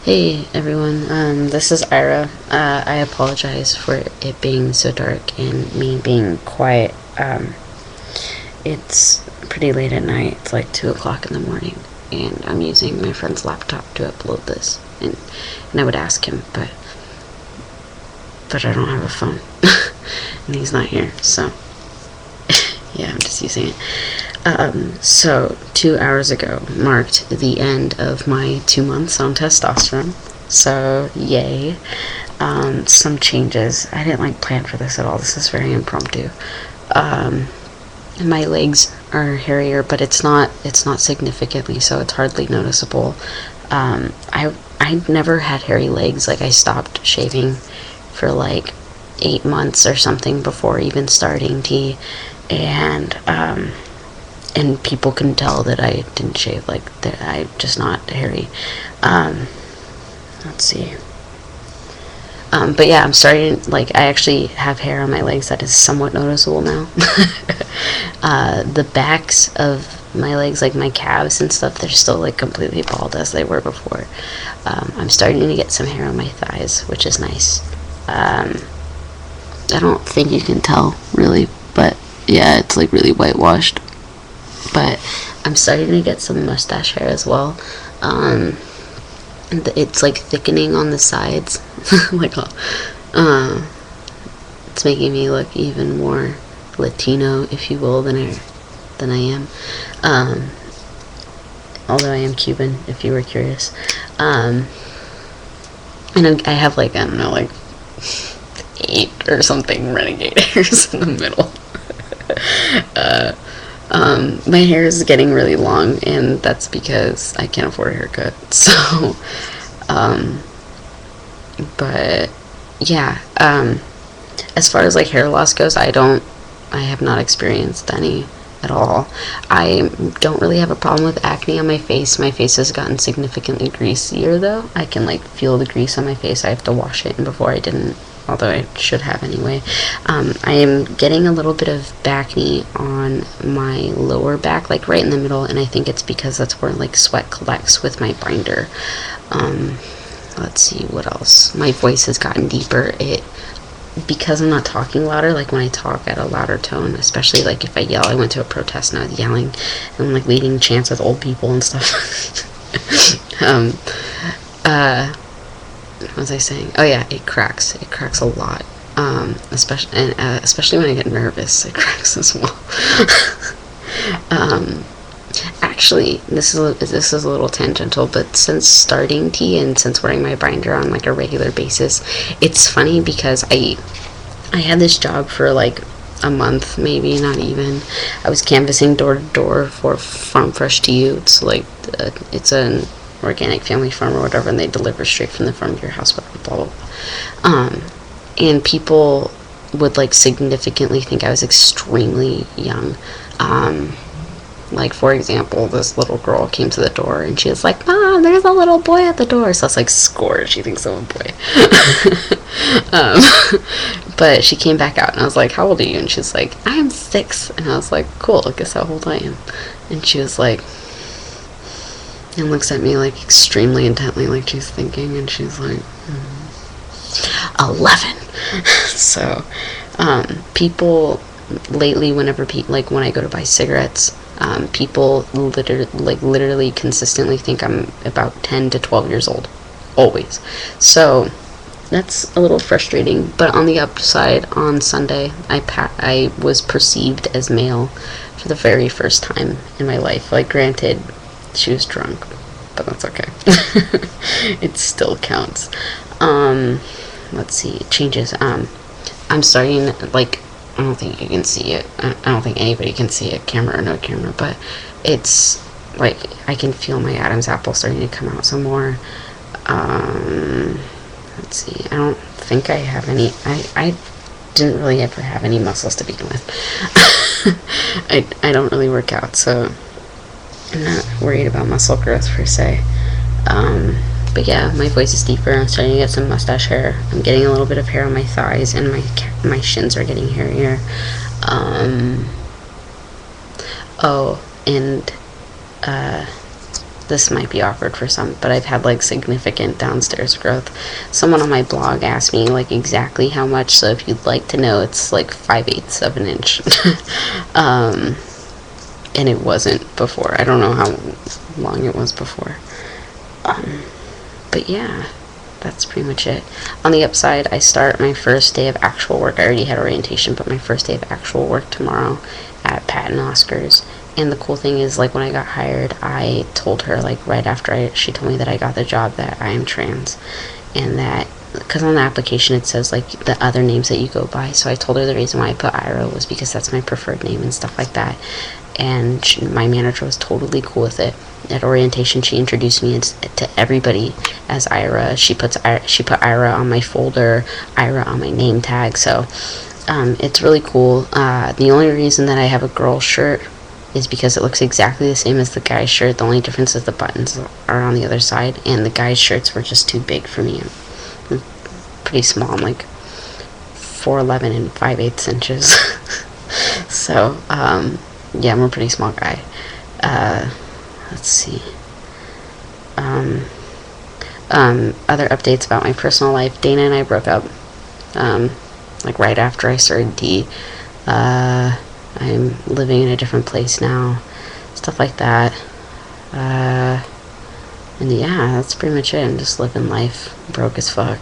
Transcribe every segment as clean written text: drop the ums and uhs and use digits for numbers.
Hey everyone, this is Ira. I apologize for it being so dark and me being quiet. It's pretty late at night. It's like 2 o'clock in the morning, and I'm using my friend's laptop to upload this. And I would ask him, but I don't have a phone, and he's not here, so yeah, I'm just using it. So 2 hours ago marked the end of my 2 months on testosterone. So yay. Some changes. I didn't plan for this at all. This is very impromptu. My legs are hairier, but it's not significantly, so it's hardly noticeable. I never had hairy legs. I stopped shaving for 8 months or something before even starting T, and people can tell that I didn't shave, that I'm just not hairy. Let's see. But yeah, I'm starting, I actually have hair on my legs that is somewhat noticeable now. The backs of my legs, my calves and stuff, they're still, completely bald as they were before. I'm starting to get some hair on my thighs, which is nice. I don't think you can tell, really, but yeah, it's, really whitewashed. But I'm starting to get some mustache hair as well. It's thickening on the sides. It's making me look even more Latino, if you will, than I am. Although I am Cuban, if you were curious. And I have I don't know, 8 or something renegade hairs in the middle. My hair is getting really long, and that's because I can't afford a haircut. So, but yeah, as far as hair loss goes, I have not experienced any at all. I don't really have a problem with acne on my face. My face has gotten significantly greasier, though. I can feel the grease on my face. I have to wash it, and before I didn't, although I should have anyway. I am getting a little bit of acne on my lower back, right in the middle, and I think it's because that's where sweat collects with my binder. Let's see, what else? My voice has gotten deeper. Because I'm not talking louder, when I talk at a louder tone, especially if I yell. I went to a protest and I was yelling, and I'm leading chants with old people and stuff. What was I saying? Oh yeah, it cracks. It cracks a lot. Especially when I get nervous, it cracks as well. Actually, this is a little tangential, but since starting T and since wearing my binder on a regular basis, it's funny because I had this job for a month, maybe not even. I was canvassing door to door for Farm Fresh to You. It's it's an organic family farm or whatever, and they deliver straight from the farm to your house, blah blah blah. And people would significantly think I was extremely young. For example, this little girl came to the door and she was like, "Mom, there's a little boy at the door." So I was score, she thinks I'm a boy. But she came back out and I was like, "How old are you?" And she's like, "I am 6." And I was like, "Cool, guess how old I am." And she was like, and looks at me extremely intently, she's thinking, and she's like, 11. So, people lately, whenever when I go to buy cigarettes, people literally consistently think I'm about 10 to 12 years old, always. So that's a little frustrating. But on the upside, on Sunday, I was perceived as male for the very first time in my life. Granted, she was drunk, but that's okay. It still counts. Let's see, changes. I'm starting, I don't think you can see it. I don't think anybody can see it, camera or no camera, but it's, I can feel my Adam's apple starting to come out some more. Let's see, I don't think I have any, I didn't really ever have any muscles to begin with. I don't really work out, so I'm not worried about muscle growth per se. But yeah, my voice is deeper. I'm starting to get some mustache hair. I'm getting a little bit of hair on my thighs, and my shins are getting hairier. Oh, and this might be awkward for some, but I've had like significant downstairs growth. Someone on my blog asked me like exactly how much, so if you'd like to know, it's like 5/8 of an inch. And it wasn't before. I don't know how long it was before. But yeah, that's pretty much it. On the upside, I start my first day of actual work. I already had orientation, but my first day of actual work tomorrow at Pat and Oscar's. And the cool thing is, like, when I got hired, I told her, like, right after she told me that I got the job, that I am trans. And that, because on the application it says, like, the other names that you go by. So I told her the reason why I put Ira was because that's my preferred name and stuff like that. And my manager was totally cool with it. At orientation, she introduced me to everybody as Ira. She put Ira on my folder, Ira on my name tag. So it's really cool. The only reason that I have a girl shirt is because it looks exactly the same as the guy's shirt. The only difference is the buttons are on the other side, and the guy's shirts were just too big for me. I'm pretty small. I'm like 4'11" and 5/8 inches. So yeah, I'm a pretty small guy. Let's see. Other updates about my personal life. Dana and I broke up like right after I started D. I'm living in a different place now, stuff like that. And yeah, that's pretty much it. I'm just living life broke as fuck.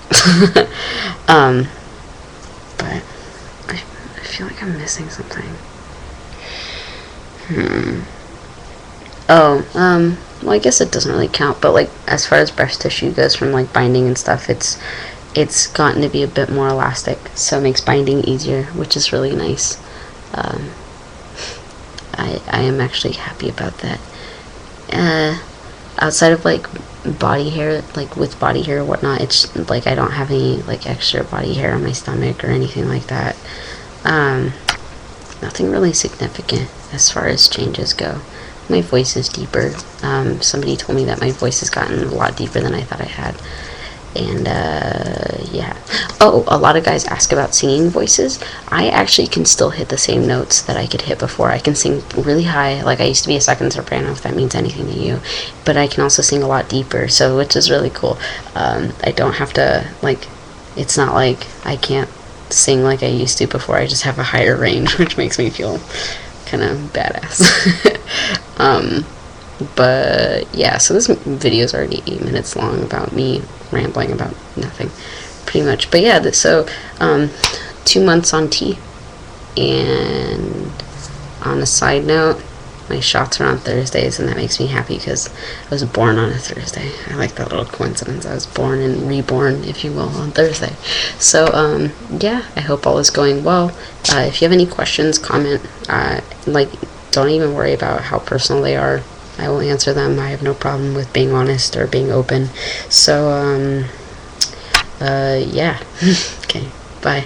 But I feel like I'm missing something. Well, I guess it doesn't really count, but like as far as breast tissue goes, from like binding and stuff, it's gotten to be a bit more elastic, so it makes binding easier, which is really nice. I am actually happy about that. Outside of like body hair, like with body hair or whatnot, it's like I don't have any like extra body hair on my stomach or anything like that. Nothing really significant as far as changes go. My voice is deeper. Somebody told me that my voice has gotten a lot deeper than I thought I had. And yeah. Oh, a lot of guys ask about singing voices. I actually can still hit the same notes that I could hit before. I can sing really high, like I used to be a second soprano, if that means anything to you. But I can also sing a lot deeper, so which is really cool. I don't have to, like, it's not like I can't sing like I used to before. I just have a higher range, which makes me feel kind of badass. But yeah, so this video is already 8 minutes long about me rambling about nothing, pretty much. But yeah, so 2 months on T. And on a side note, my shots are on Thursdays, and that makes me happy because I was born on a Thursday. I like that little coincidence. I was born and reborn, if you will, on Thursday. So yeah, I hope all is going well. If you have any questions, comment. Like, don't even worry about how personal they are. I will answer them. I have no problem with being honest or being open. So yeah. Okay, bye.